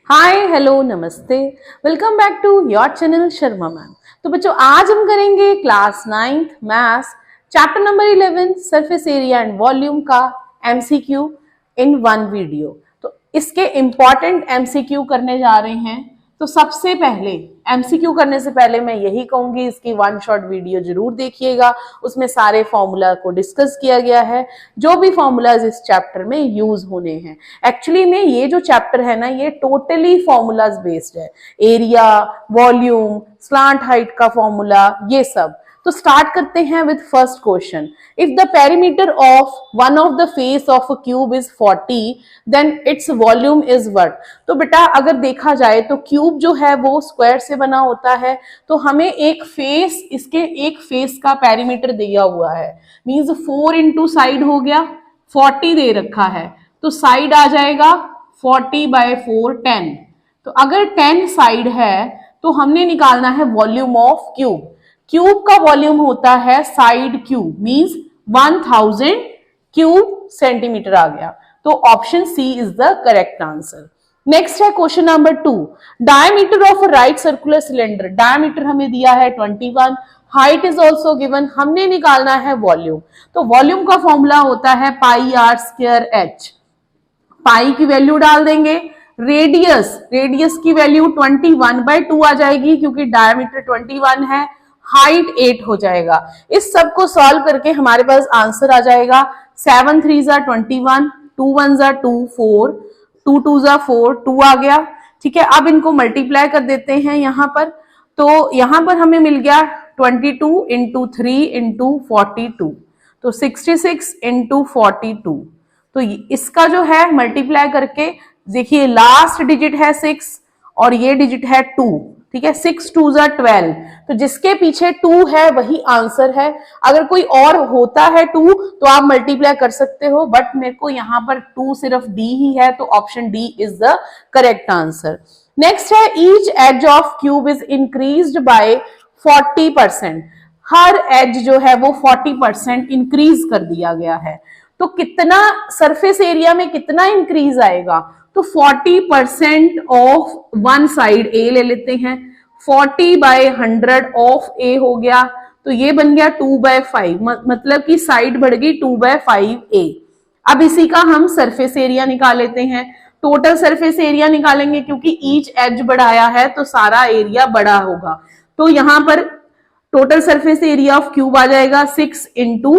हाय hello नमस्ते, welcome back to your channel Sharma ma'am. तो बच्चों आज हम करेंगे class 9th maths chapter number 11 surface area and volume का एमसीक्यू इन वन वीडियो। तो इसके इंपॉर्टेंट एमसीक्यू करने जा रहे हैं। तो सबसे पहले एमसीक्यू करने से पहले मैं यही कहूंगी इसकी वन शॉट वीडियो जरूर देखिएगा, उसमें सारे फॉर्मूला को डिस्कस किया गया है, जो भी फॉर्मूलाज इस चैप्टर में यूज होने हैं। एक्चुअली में ये जो चैप्टर है ना, ये टोटली फॉर्मूलाज बेस्ड है, एरिया, वॉल्यूम, स्लांट हाइट का फॉर्मूला, ये सब। तो स्टार्ट करते हैं with first question. If the perimeter of one of the face of a cube is 40 then its volume is what. तो बेटा अगर देखा जाए तो क्यूब जो है वो स्क्वायर से बना होता है, तो हमें एक फेस, इसके एक फेस का पेरीमीटर दिया हुआ है, मींस 4 इंटू साइड हो गया, 40 दे रखा है, तो साइड आ जाएगा 40/4 10। तो अगर 10 साइड है तो हमने निकालना है वॉल्यूम ऑफ क्यूब। क्यूब का वॉल्यूम होता है side cube, means 1000 cube centimetre आ गया। तो option C is the correct answer. Next है question number 2। Diameter of right circular cylinder, diameter हमें दिया है 21, हाइट इज ऑल्सो गिवन, हमने निकालना है वॉल्यूम। तो वॉल्यूम का फॉर्मूला होता है पाई आर स्क्वायर एच। पाई की वैल्यू डाल देंगे, रेडियस की वैल्यू 21/2 आ जाएगी क्योंकि डायमीटर 21 है, हाइट 8 हो जाएगा। इस सब को सॉल्व करके हमारे पास आंसर आ जाएगा 7 3 21, 2 1 2 4, 2 2 4, 2 आ गया। ठीक है, अब इनको मल्टीप्लाई कर देते हैं यहाँ पर। तो यहाँ पर हमें मिल गया 22 इंटू 3 इंटू 42, तो 66 इंटू 42। तो इसका जो है मल्टीप्लाई करके देखिए, लास्ट डिजिट है 6 और ये डिजिट है 2। ठीक है, 6 2 12, तो जिसके पीछे 2 है वही आंसर है। अगर कोई और होता है 2 तो आप मल्टीप्लाई कर सकते हो, बट मेरे को यहाँ पर 2 सिर्फ डी ही है, तो option D is the correct answer. Next है each edge of cube is increased by 40%। हर एज जो है वो 40% इंक्रीज कर दिया गया है। तो कितना सरफेस एरिया में कितना इंक्रीज आएगा? तो 40% ऑफ वन साइड ए ले लेते हैं, 40/100 ऑफ ए हो गया, तो ये बन गया 2/5, मतलब कि साइड बढ़ गई 2/5 ए। अब इसी का हम सरफेस एरिया निकाल लेते हैं। टोटल सरफेस एरिया निकालेंगे क्योंकि ईच एज बढ़ाया है तो सारा एरिया बड़ा होगा। तो यहां पर total surface area of cube आ जाएगा 6 इंटू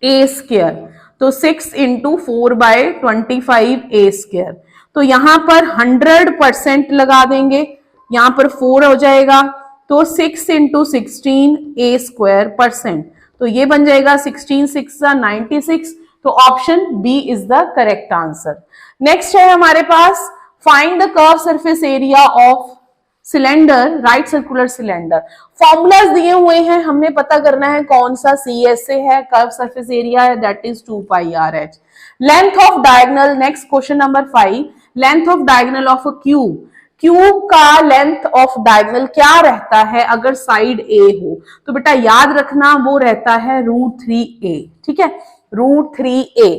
ए स्क्वायर, तो 6 इंटू 4/25 ए स्क्वायर। तो यहां पर 100% लगा देंगे, यहां पर 4 हो जाएगा, तो 6 इंटू 16 ए स्क्वायर %। तो ये बन जाएगा 16 6 96। तो option B is the correct answer. Next है हमारे पास find the curve surface area of cylinder, right circular cylinder. Formulas दिए हुए हैं, हमने पता करना है कौन सा CSA है, कर्व सरफेस एरिया है, that is 2πRH। Length of diagonal, next question number 5, length of diagonal of a cube. Cube का लेंथ ऑफ डायगोनल क्या रहता है अगर साइड A हो? तो बेटा याद रखना वो रहता है √3a। ठीक है, √3a।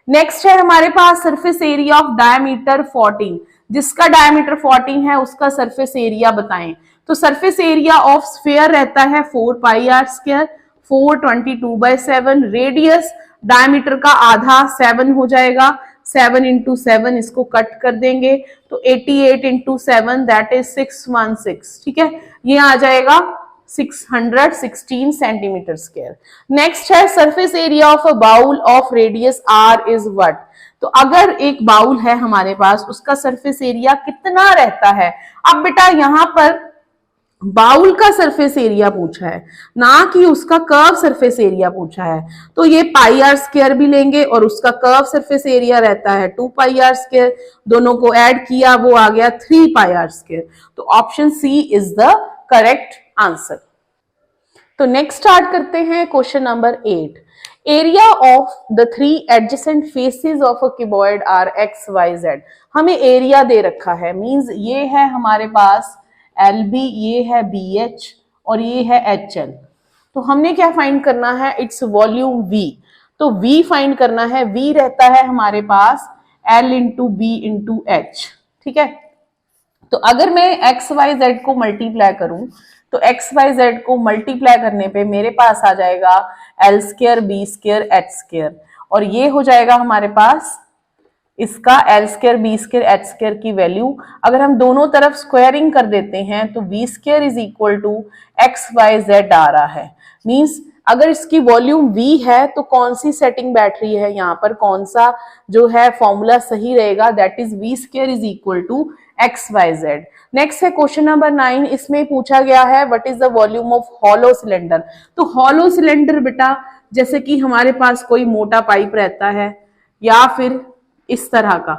नेक्स्ट है हमारे पास सरफेस एरिया ऑफ डायमीटर 14, जिसका डायमीटर 14 है उसका सरफेस एरिया बताएं। तो सरफेस एरिया ऑफ स्फीयर रहता है 4πr², 422/7। रेडियस डायमीटर का आधा 7 हो जाएगा, 7 इंटू 7 इसको कट कर देंगे, तो 88 इंटू 7 दैट इज 616। ठीक है, ये आ जाएगा 616 सेंटीमीटर स्क्वायर। नेक्स्ट है surface area of a bowl of radius r is what. तो अगर एक बाउल है हमारे पास, उसका सरफेस एरिया कितना रहता है? अब बेटा यहां पर बाउल का सरफेस एरिया पूछा है, ना कि उसका कर्व सरफेस एरिया पूछा है। तो ये πr² भी लेंगे और उसका कर्व सरफेस एरिया रहता है 2πr², दोनों को ऐड किया वो आ गया 3πr²। तो option C is the correct answer. तो नेक्स्ट स्टार्ट करते हैं question number 8। Area of the 3 adjacent faces of a cuboid are x y z। हमें एरिया दे रखा है, मींस ये है हमारे पास LB, ये है BH और ये है HL। तो हमने क्या फाइंड करना है? Its volume V। तो V फाइंड करना है, V रहता है हमारे पास L into B into H। ठीक है। तो अगर मैं एक्स वाई जेड को मल्टीप्लाई करूं तो एक्स वाई जेड को मल्टीप्लाई करने पे मेरे पास आ जाएगा L square B square H square, और ये हो जाएगा हमारे पास इसका L square B square H square की वैल्यू। अगर हम दोनों तरफ स्क्वायरिंग कर देते हैं तो V square is equal to x Y Z आ रहा है। मींस अगर इसकी वॉल्यूम v है तो कौन सी सेटिंग बैठ रही है यहाँ पर, कौन सा जो है फॉर्मूला सही रहेगा, that is V square is equal to x Y z. Next है क्वेश्चन नंबर 9, इसमें पूछा गया है what is the volume of hollow cylinder. तो हॉलो सिलेंडर बेटा जैसे कि हमारे पास कोई मोटा पाइप रहता है या फिर इस तरह का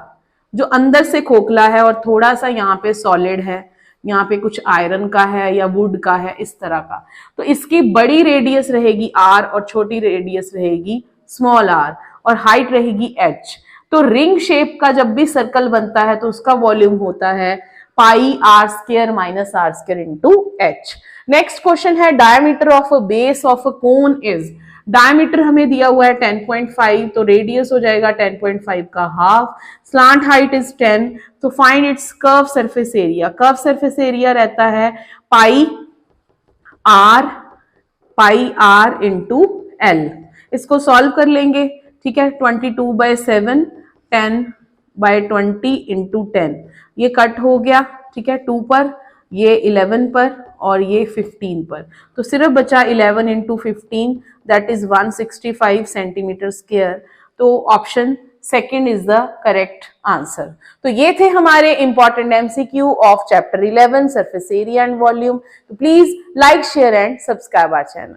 जो अंदर से खोखला है और थोड़ा सा यहाँ पे सॉलिड है, यहाँ पे कुछ आयरन का है या वुड का है, इस तरह का। तो इसकी बड़ी रेडियस रहेगी r और छोटी रेडियस रहेगी स्मॉल r और हाइट रहेगी h। तो रिंग शेप का जब भी सर्कल बनता है तो उसका वॉल्यूम होता है pi r square minus r square into h। Next question है diameter of a base of a cone is. Diameter हमें दिया हुआ है 10.5, तो रेडियस हो जाएगा 10.5 का हाफ, स्लांट हाइट इज 10, तो find its curve surface area. Curve surface area रहता है पाई आर इंटू एल। इसको सॉल्व कर लेंगे, ठीक है। 22/7 10/20 इंटू 10, ये कट हो गया, ठीक है, 2 पर, ये 11 पर और ये 15 पर, तो सिर्फ बचा 11 into 15 that is 165 centimetre square. तो option second is the correct answer. तो ये थे हमारे important MCQ of chapter 11 surface area and volume. तो please like share and subscribe our channel.